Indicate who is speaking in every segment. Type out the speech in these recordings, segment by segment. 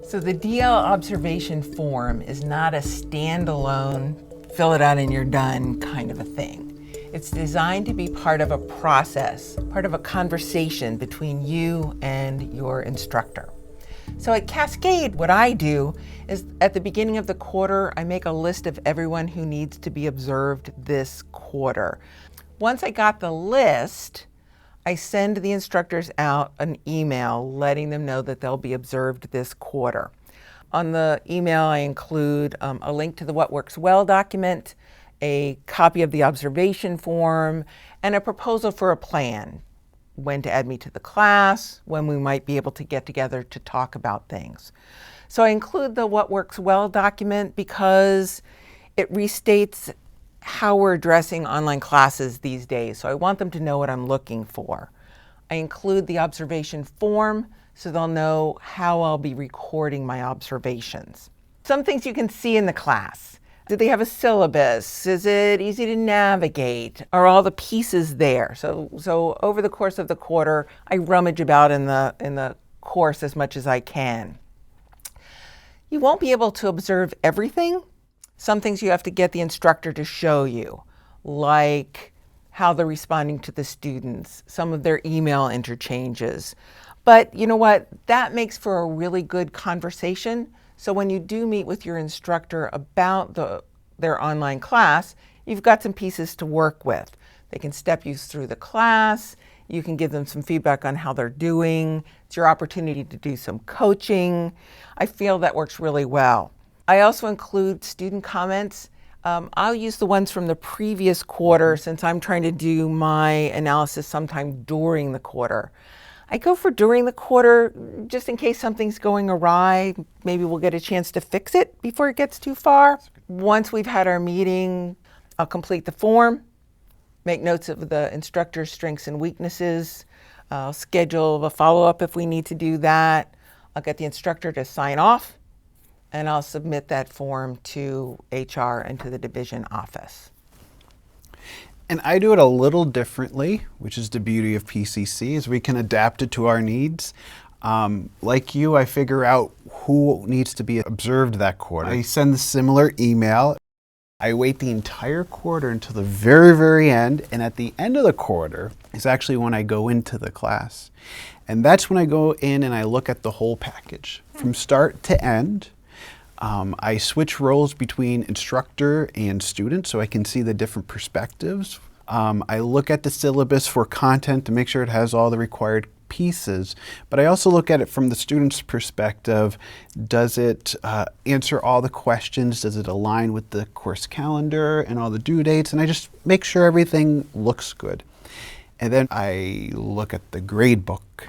Speaker 1: So the DL observation form is not a standalone, fill it out and you're done kind of a thing. It's designed to be part of a process, part of a conversation between you and your instructor. So at Cascade, what I do is at the beginning of the quarter, I make a list of everyone who needs to be observed this quarter. Once I got the list, I send the instructors out an email letting them know that they'll be observed this quarter. On the email, I include a link to the What Works Well document, a copy of the observation form, and a proposal for a plan. When to add me to the class, when we might be able to get together to talk about things. So I include the What Works Well document because it restates how we're addressing online classes these days. So I want them to know what I'm looking for. I include the observation form so they'll know how I'll be recording my observations. Some things you can see in the class. Do they have a syllabus? Is it easy to navigate? Are all the pieces there? So over the course of the quarter, I rummage about in the course as much as I can. You won't be able to observe everything. Some things you have to get the instructor to show you, like how they're responding to the students, some of their email interchanges. But you know what? That makes for a really good conversation. So when you do meet with your instructor about their online class, you've got some pieces to work with. They can step you through the class. You can give them some feedback on how they're doing. It's your opportunity to do some coaching. I feel that works really well. I also include student comments. I'll use the ones from the previous quarter since I'm trying to do my analysis sometime during the quarter. I go for during the quarter just in case something's going awry. Maybe we'll get a chance to fix it before it gets too far. Once we've had our meeting, I'll complete the form, make notes of the instructor's strengths and weaknesses. I'll schedule a follow-up if we need to do that. I'll get the instructor to sign off, and I'll submit that form to HR and to the division office.
Speaker 2: And I do it a little differently, which is the beauty of PCC, is we can adapt it to our needs. Like you, I figure out who needs to be observed that quarter. I send a similar email. I wait the entire quarter until the very, very end, and at the end of the quarter is actually when I go into the class. And that's when I go in and I look at the whole package, from start to end. I switch roles between instructor and student so I can see the different perspectives. I look at the syllabus for content to make sure it has all the required pieces, but I also look at it from the student's perspective. Does it answer all the questions? Does it align with the course calendar and all the due dates? And I just make sure everything looks good. And then I look at the grade book.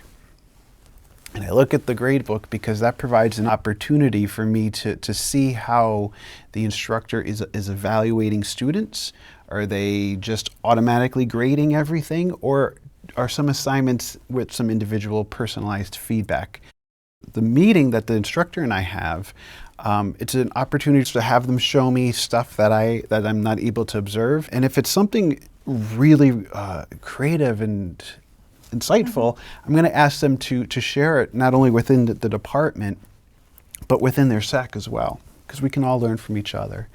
Speaker 2: And I look at the gradebook because that provides an opportunity for me to see how the instructor is evaluating students. Are they just automatically grading everything, or are some assignments with some individual personalized feedback? The meeting that the instructor and I have, it's an opportunity to have them show me stuff that I'm not able to observe. And if it's something really creative and insightful, I'm going to ask them to share it not only within the department, but within their SEC as well, because we can all learn from each other.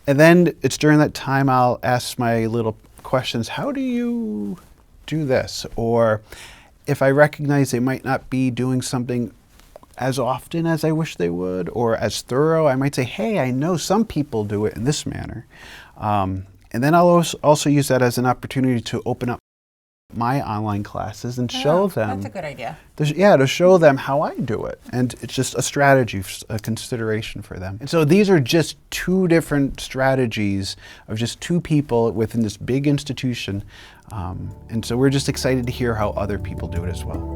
Speaker 2: And then it's during that time I'll ask my little questions. How do you do this? Or if I recognize they might not be doing something as often as I wish they would, or as thorough, I might say, hey, I know some people do it in this manner. And then I'll also use that as an opportunity to open up my online classes and show them.
Speaker 1: That's a good idea.
Speaker 2: Yeah, to show them how I do it. And it's just a strategy, a consideration for them. And so these are just two different strategies of just two people within this big institution. And so we're just excited to hear how other people do it as well.